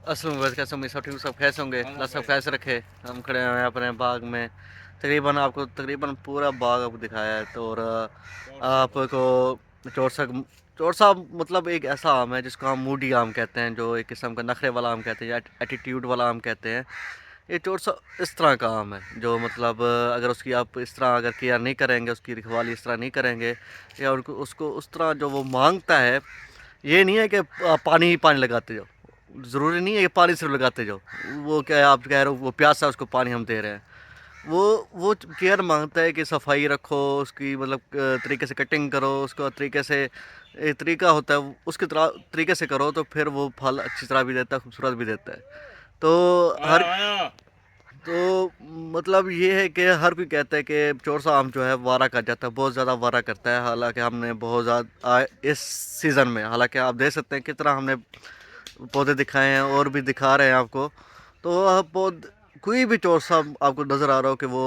असल में कैसे होंगे, सब ठीक, सब कैसे होंगे, अल्लाह सब कैसे रखे। हम खड़े हैं अपने बाग में, तकरीबन आपको तकरीबन पूरा बाग आपको दिखाया है। तो और आपको चौरसा चौरसा मतलब एक ऐसा आम है जिसको हम मूडी आम कहते हैं, जो एक किस्म का नखरे वाला आम कहते हैं या एटीट्यूड वाला आम कहते हैं। ये चौरसा इस तरह का आम है जो मतलब अगर उसकी आप इस तरह अगर केयर नहीं करेंगे, उसकी रखवाली इस तरह नहीं करेंगे या उनको उसको उस तरह जो वो मांगता है, ये नहीं है कि पानी ही पानी लगाते जाओ, ज़रूरी नहीं है कि पानी सिर्फ लगाते जाओ। वो क्या है, आप कह रहे हो वो प्यासा है उसको पानी हम दे रहे हैं। वो केयर मांगता है कि सफाई रखो उसकी, मतलब तरीके से कटिंग करो उसको, तरीके से एक तरीका होता है उसके तरीके से करो तो फिर वो फल अच्छी तरह भी देता है, खूबसूरत भी देता है। तो हर तो मतलब ये है कि हर कोई कहता है कि चौरसा आम जो है वारा कर जाता है, बहुत ज़्यादा वारा करता है। हालांकि हमने बहुत ज़्यादा इस सीज़न में, हालांकि आप देख सकते हैं कितना हमने पौधे दिखाए हैं और भी दिखा रहे हैं आपको। तो आप कोई भी चौरसा आपको नज़र आ रहा हो कि वो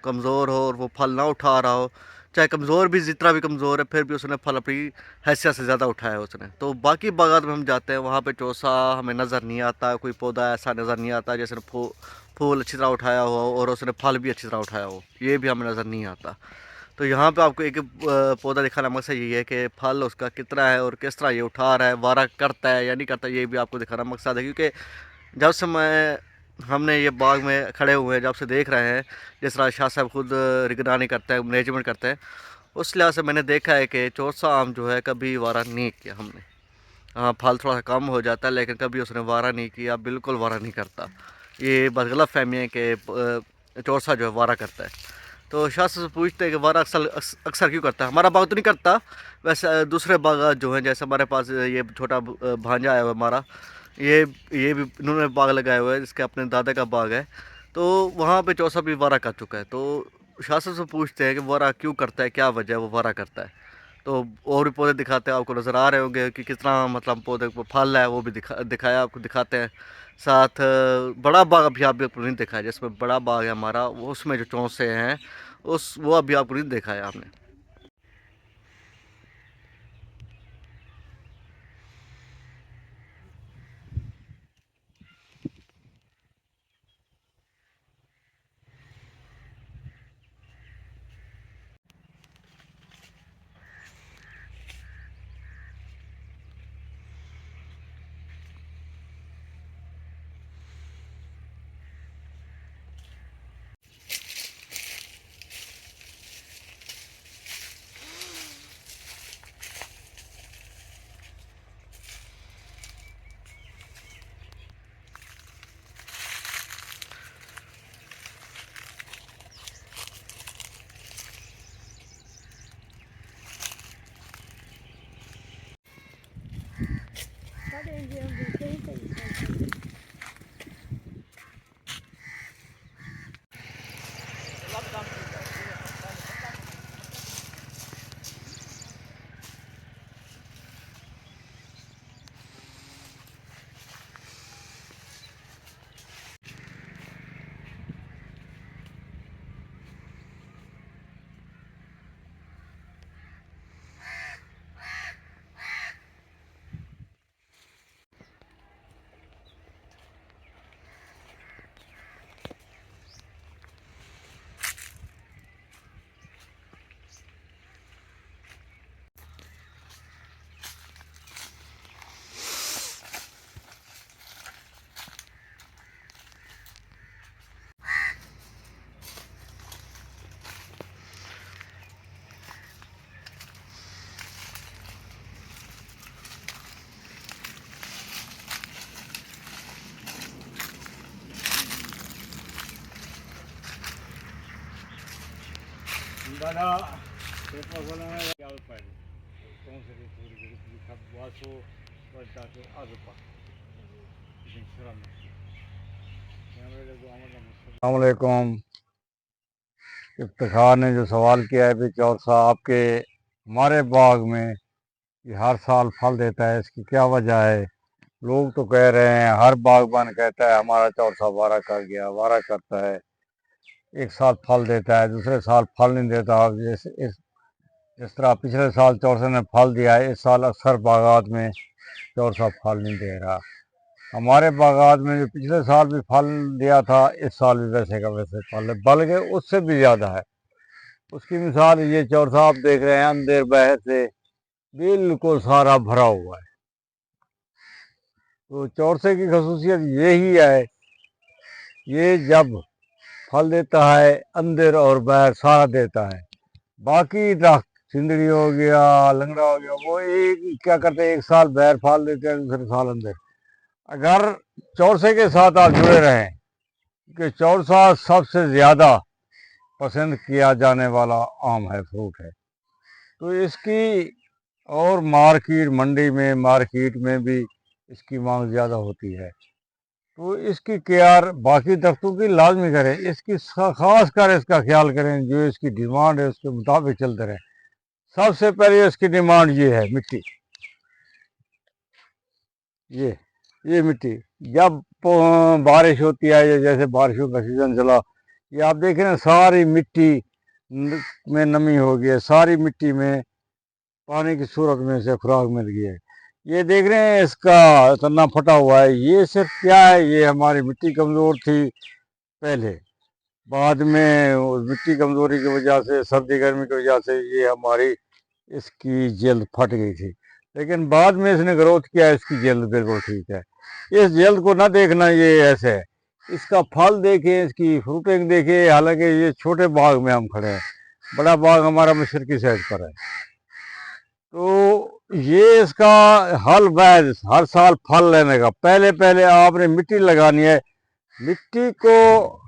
कमज़ोर हो और वो फल ना उठा रहा हो, चाहे कमज़ोर भी जितना भी कमज़ोर है फिर भी उसने फल अपनी हैसियत से ज़्यादा उठाया है उसने। तो बाकी बागात में हम जाते हैं वहाँ पे चौरसा हमें नज़र नहीं आता, कोई पौधा ऐसा नज़र नहीं आता जैसे फूल अच्छी तरह उठाया हुआ हो और उसने फल भी अच्छी तरह उठाया हो, ये भी हमें नज़र नहीं आता। तो यहाँ पे आपको एक पौधा दिखाना मकसद यही है कि फल उसका कितना है और किस तरह ये उठा रहा है, वारा करता है या नहीं करता, ये भी आपको दिखाना मकसद है। क्योंकि जब से हमने ये बाग में खड़े हुए हैं, जब से देख रहे हैं जिस तरह शाह साहब खुद निगरानी करते हैं, मैनेजमेंट करते हैं, उस लिहाज से मैंने देखा है कि चौरसा आम जो है कभी वारा नहीं किया हमने। हाँ, फल थोड़ा सा कम हो जाता है लेकिन कभी उसने वारा नहीं किया, बिल्कुल वारा नहीं करता। ये बस गलत फहमी है कि चौरसा जो है वारा करता है। तो शाह से पूछते हैं कि वारा अक्सर अक्सर क्यों करता है। हमारा बाग तो नहीं करता, वैसे दूसरे बाग जो हैं, जैसे हमारे पास ये छोटा भांजा है हमारा, ये भी इन्होंने बाग लगाया हुआ है जिसके अपने दादा का बाग है। तो वहाँ पे चौसा भी वारा कर चुका है। तो शाह से पूछते हैं कि वारा क्यों करता है, क्या वजह है वो वारा करता है। तो और भी पौधे दिखाते हैं, आपको नज़र आ रहे होंगे कि कितना मतलब पौधे को फल है, वो भी दिखाया आपको दिखाते हैं। साथ बड़ा बाग अभी आप आपको नहीं देखा है, जिसमें बड़ा बाग है हमारा, वो उसमें जो चौंसे हैं उस वो अभी आपको नहीं देखा है आपने। अलैकुम। इफ्तिखार ने जो सवाल किया है भी चौर साहब आपके हमारे बाग में ये हर साल फल देता है, इसकी क्या वजह है? लोग तो कह रहे हैं, हर बागबान कहता है हमारा चौर साहब वारा कर गया, वारा करता है, एक साल फल देता है दूसरे साल फल नहीं देता। जिस तरह पिछले साल चौर साहब ने फल दिया है, इस साल अक्सर बागात में चौर साहब फल नहीं दे रहा। हमारे बागात में जो पिछले साल भी फल दिया था, इस साल भी वैसे का वैसे फल है, बल्कि उससे भी ज़्यादा है। उसकी मिसाल ये चौर साहब देख रहे हैं, अंदर बाहर से बिल्कुल सारा भरा हुआ है। तो चौरसे की खसूसियत यही है, ये जब फल देता है अंदर और बाहर सारा देता है। बाकी दरख्त सिंदड़ी हो गया, लंगड़ा हो गया, वो एक क्या करते हैं, एक साल बाहर फल देते हैं दूसरे साल अंदर। अगर चौरसे के साथ आप जुड़े रहें कि चौरसा सबसे ज़्यादा पसंद किया जाने वाला आम है, फ्रूट है, तो इसकी और मंडी में मार्केट में भी इसकी मांग ज़्यादा होती है। तो इसकी केयर बाकी दरख्तों की लाजमी करें, इसकी ख़ास कर इसका ख्याल करें, जो इसकी डिमांड है उसके मुताबिक चलते रहें। सबसे पहले इसकी डिमांड ये है मिट्टी, ये मिट्टी जब बारिश होती है, या जैसे बारिशों का सीज़न चला, ये आप देख रहे हैं सारी मिट्टी में नमी हो गई है, सारी मिट्टी में पानी की सूरत में से खुराक मिल गई है। ये देख रहे हैं इसका तना फटा हुआ है, ये सिर्फ क्या है, ये हमारी मिट्टी कमज़ोर थी पहले, बाद में उस मिट्टी कमज़ोरी की वजह से, सर्दी गर्मी की वजह से ये हमारी इसकी जल्द फट गई थी, लेकिन बाद में इसने ग्रोथ किया, इसकी जल्द बिल्कुल ठीक है। इस जल्द को ना देखना, ये ऐसे है, इसका फल देखें, इसकी फ्रूटिंग देखें। हालांकि ये छोटे बाग में हम खड़े हैं, बड़ा बाग हमारा मशरकी साइड पर है। तो ये इसका हर साल फल लेने का पहले आपने मिट्टी लगानी है। मिट्टी को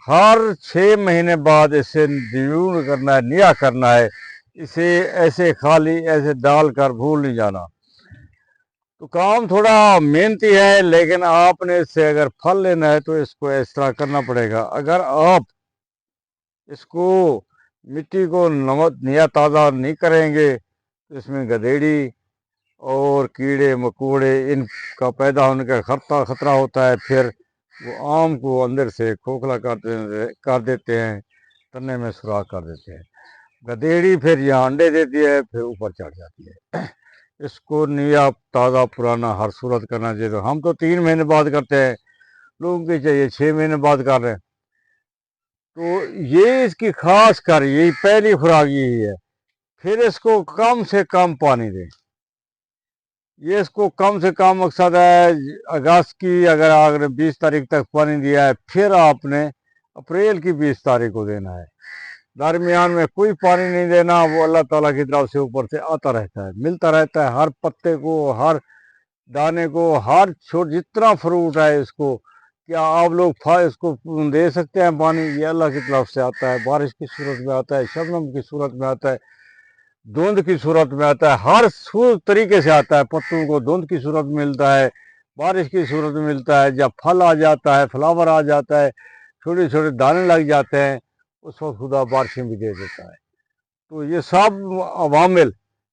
हर 6 महीने बाद इसे न्यून करना है, निया करना है, इसे ऐसे खाली ऐसे डाल कर भूल नहीं जाना। तो काम थोड़ा मेहनती है, लेकिन आपने इससे अगर फल लेना है तो इसको इस तरह करना पड़ेगा। अगर आप इसको मिट्टी को नमक निया ताज़ा नहीं करेंगे तो इसमें गधेड़ी और कीड़े मकोड़े इनका पैदा होने का खतरा होता है। फिर वो आम को अंदर से खोखला कर देते हैं, तने में सुराख कर देते हैं। गधेड़ी फिर यहाँ अंडे देती है, फिर ऊपर चढ़ जाती है। इसको निया ताज़ा पुराना हर सूरत करना चाहिए। तो हम तो 3 महीने बाद करते हैं, लोगों के चाहिए 6 महीने बाद कर रहे हैं। तो ये इसकी खास कर यही पहली खुराक यही है। फिर इसको कम से कम पानी दें, ये इसको कम से कम मकसद है अगस्त की, अगर आपने 20 तारीख तक पानी दिया है, फिर आपने अप्रैल की 20 तारीख को देना है। दरमियान में कोई पानी नहीं देना, वो अल्लाह ताला की तरफ से ऊपर से आता रहता है, मिलता रहता है, हर पत्ते को, हर दाने को, हर जितना फ्रूट है इसको। क्या आप लोग इसको दे सकते हैं पानी? ये अल्लाह की तरफ से आता है, बारिश की सूरत में आता है, शबनम की सूरत में आता है, धुंध की सूरत में आता है, हर तरीके से आता है। पत्तों को धुंध की सूरत में मिलता है, बारिश की सूरत में मिलता है, जब फल आ जाता है, फ्लावर आ जाता है, छोटे छोटे दाने लग जाते हैं, उस वक्त खुदा बारिशें भी दे देता है। तो ये सब अवामिल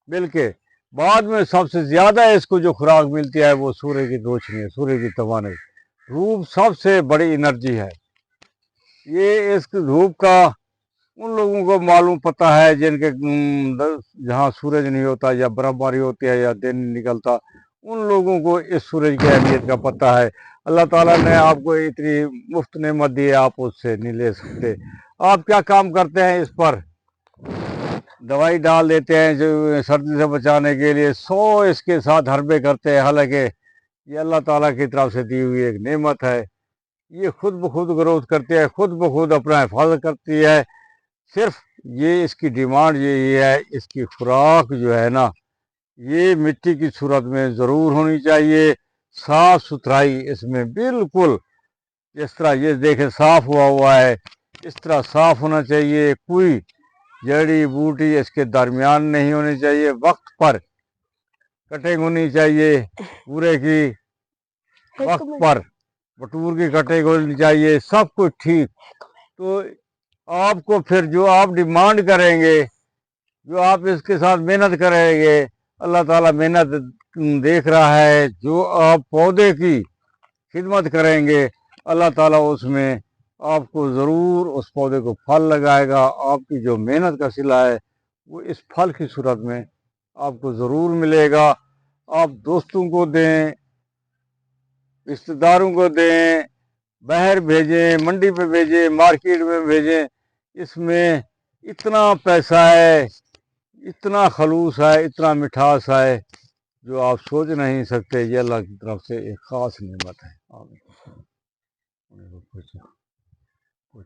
मिल के बाद में सबसे ज़्यादा इसको जो खुराक मिलती है वो सूर्य की रोशनी है, सूर्य की तवानाई। धूप सबसे बड़ी एनर्जी है। ये इस धूप का उन लोगों को मालूम पता है जिनके जहाँ सूरज नहीं होता, या बर्फबारी होती है, या दिन नहीं निकलता, उन लोगों को इस सूरज की अहमियत का पता है। अल्लाह ताला ने आपको इतनी मुफ्त नेमत दी है, आप उससे नहीं ले सकते। आप क्या काम करते हैं, इस पर दवाई डाल देते हैं जो सर्दी से बचाने के लिए, 100 इसके साथ हरबे करते हैं। हालांकि ये अल्लाह ताला की तरफ से दी हुई एक नेमत है। ये खुद ब खुद ग्रोथ करती है, खुद ब खुद अपना हिफाजत करती है। सिर्फ ये इसकी डिमांड यही है, इसकी खुराक जो है ना, ये मिट्टी की सूरत में ज़रूर होनी चाहिए। साफ़ सुथराई इसमें बिल्कुल, जिस तरह ये देखें साफ़ हुआ है, इस तरह साफ़ होना चाहिए। कोई जड़ी बूटी इसके दरमियान नहीं होनी चाहिए, वक्त पर कटिंग होनी चाहिए पूरे की, वक्त पर बटूर की कटिंग होनी चाहिए, सब कुछ ठीक। तो आपको फिर जो आप डिमांड करेंगे, जो आप इसके साथ मेहनत करेंगे, अल्लाह ताला मेहनत देख रहा है। जो आप पौधे की खिदमत करेंगे, अल्लाह ताला उसमें आपको ज़रूर उस पौधे को फल लगाएगा। आपकी जो मेहनत का सिला है वो इस फल की सूरत में आपको ज़रूर मिलेगा। आप दोस्तों को दें, रिश्तेदारों को दें, बाहर भेजें, मंडी पे भेजें, मार्केट में भेजें। इसमें इतना पैसा है, इतना खलूस है, इतना मिठास है, जो आप सोच नहीं सकते। ये अल्लाह की तरफ से एक ख़ास नेमत है। कुछ कुछ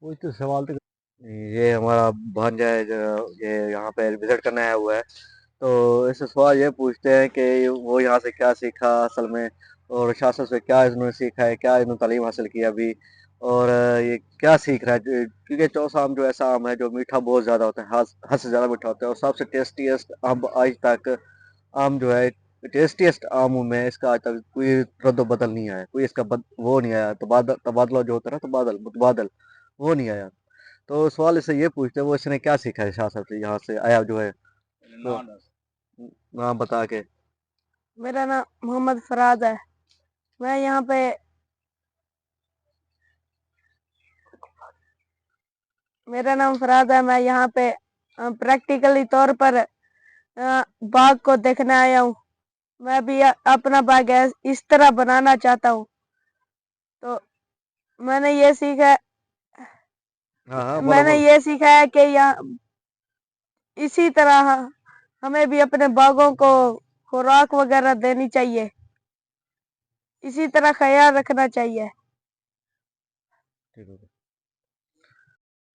कुछ तो सवाल तो ये हमारा भांजा है जो ये यहाँ पे विजिट करने आया हुआ है, तो इससे सवाल ये पूछते हैं कि वो यहाँ से क्या सीखा असल में, और शासन से क्या इन्होंने सीखा है, क्या इन्होंने तालीम हासिल की अभी, और ये क्या सीख रहा है। क्योंकि चौसा आम जो ऐसा आम है जो मीठा बहुत ज़्यादा होता है, हद से ज़्यादा मीठा होता है, और सबसे टेस्टीएस्ट आम आज तक आम जो है, टेस्टीएस्ट आमों में इसका आज तक कोई रद्द बदल नहीं आया, कोई इसका वो नहीं आया, तबादला जो होता है ना, तबादल वो नहीं आया। तो सवाल इससे ये पूछते हैं वो इसने क्या सीखा है शाह साहब से, यहाँ से आया जो है, तो नाम बता के। मेरा नाम मोहम्मद फराद है। मैं यहाँ पे मेरा नाम फराद है। मैं यहाँ पे प्रैक्टिकली तौर पर बाग को देखने आया हूँ। मैं भी अपना बाग इस तरह बनाना चाहता हूँ। तो मैंने ये सीखा हाँ, मैंने ये सीखा है कि यहाँ इसी तरह हमें भी अपने बागों को खुराक वगैरह देनी चाहिए, इसी तरह ख्याल रखना चाहिए। ठीक है।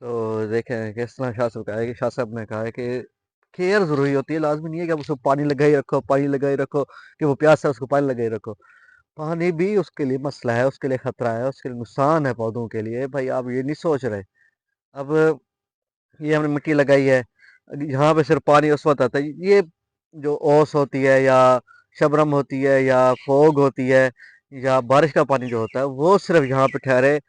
तो देखें किस तरह शाह साहब का है कि शाह साहब ने कहा है कि केयर ज़रूरी होती है, लाज़मी नहीं है कि आप उसको पानी लगाए रखो, पानी लगाए रखो, कि वो प्यास है उसको पानी लगाए रखो। पानी भी उसके लिए मसला है, उसके लिए ख़तरा है, उसके लिए नुकसान है पौधों के लिए। भाई आप ये नहीं सोच रहे। अब ये हमने मिट्टी लगाई है, यहाँ पे सिर्फ पानी उस वक्त आता है। ये जो ओस होती है या शबनम होती है या फोग होती है या बारिश का पानी जो होता है वो सिर्फ यहाँ पे ठहरे,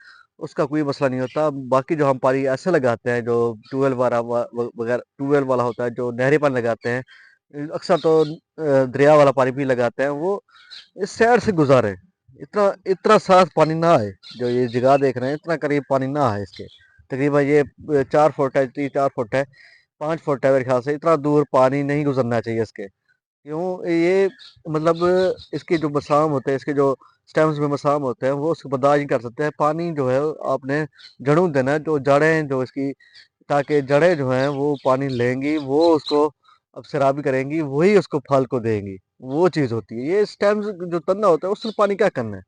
उसका कोई मसला नहीं होता। बाकी जो हम पानी ऐसे लगाते हैं जो ट्यूबवेल वाला वगैरह ट्यूबवेल वाला होता है, जो नहरी पानी लगाते हैं, अक्सर तो दरिया वाला पानी भी लगाते हैं, वो इस साइड से गुजारे। इतना इतना साफ पानी ना आए, जो ये जगह देख रहे हैं इतना करीब पानी ना आए इसके। तकरीबन ये 4 फुट है, 4 फुट है, 5 फुट है मेरे ख्याल से। इतना दूर पानी नहीं गुजरना चाहिए इसके। क्यों ये मतलब इसके जो मसाम होते हैं, इसके जो स्टेम्स में मसाम होते हैं, वो उसको बर्दाश्त नहीं कर सकते हैं। पानी जो है आपने जड़ों देना है, जो जड़ें जो इसकी, ताकि जड़ें जो हैं वो पानी लेंगी, वो उसको अब सैराबी करेंगी, वही उसको फल को देंगी। वो चीज़ होती है। ये स्टेम्स जो तना होता है उससे पानी क्या करना है,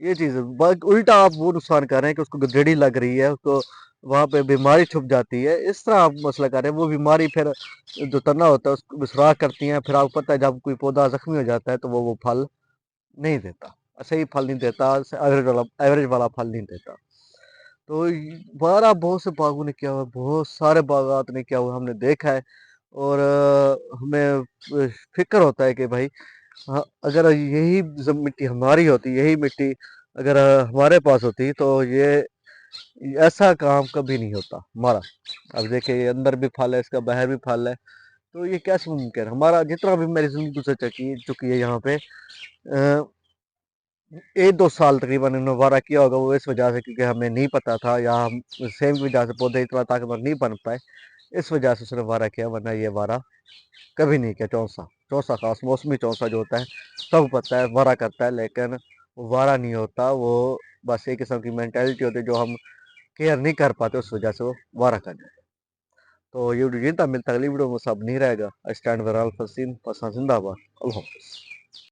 ये चीज़ है। उल्टा आप वो नुकसान कर रहे हैं कि उसको गंदगी लग रही है, उसको वहाँ पे बीमारी छुप जाती है। इस तरह आप मसला कर रहे हैं। वो बीमारी फिर जो तना होता है उसको सुराख करती हैं। फिर आपको पता है जब कोई पौधा जख्मी हो जाता है तो वो फल नहीं देता, सही फल नहीं देता, एवरेज वाला फल नहीं देता। तो बारह बहुत से बागों ने किया हुआ, बहुत सारे बागात ने किया हुआ, हमने देखा है। और हमें फिक्र होता है कि भाई हाँ, अगर यही मिट्टी हमारी होती, यही मिट्टी अगर हमारे पास होती, तो ये ऐसा काम कभी नहीं होता हमारा। अब देखिए ये अंदर भी फल है इसका, बाहर भी फल है, तो ये कैसे मुमकिन है। हमारा जितना भी मेरी जिंदगी गुजर चुकी है यहाँ पे, 1-2 साल तकरीबन इन्होंने वारा किया होगा। वो इस वजह से क्योंकि हमें नहीं पता था, या हम सेम की वजह से पौधे इतना ताकतवर नहीं बन पाए, इस वजह से उसने वारा किया, वरना ये वारा कभी नहीं किया। चौसा चौसा खास मौसमी चौसा जो होता है सब पता है, वारा करता है, लेकिन वो वारा नहीं होता। वो बस एक किस्म की मेंटेलिटी होती है जो हम केयर नहीं कर पाते, उस वजह से वो वारा कर जाते। तो ये वीडियो जितना मिलता है अगली वीडियो में सब नहीं रहेगा। आई स्टैंड विद अल फसीन, जिंदाबाद। अल्लाह हाफ़िज़।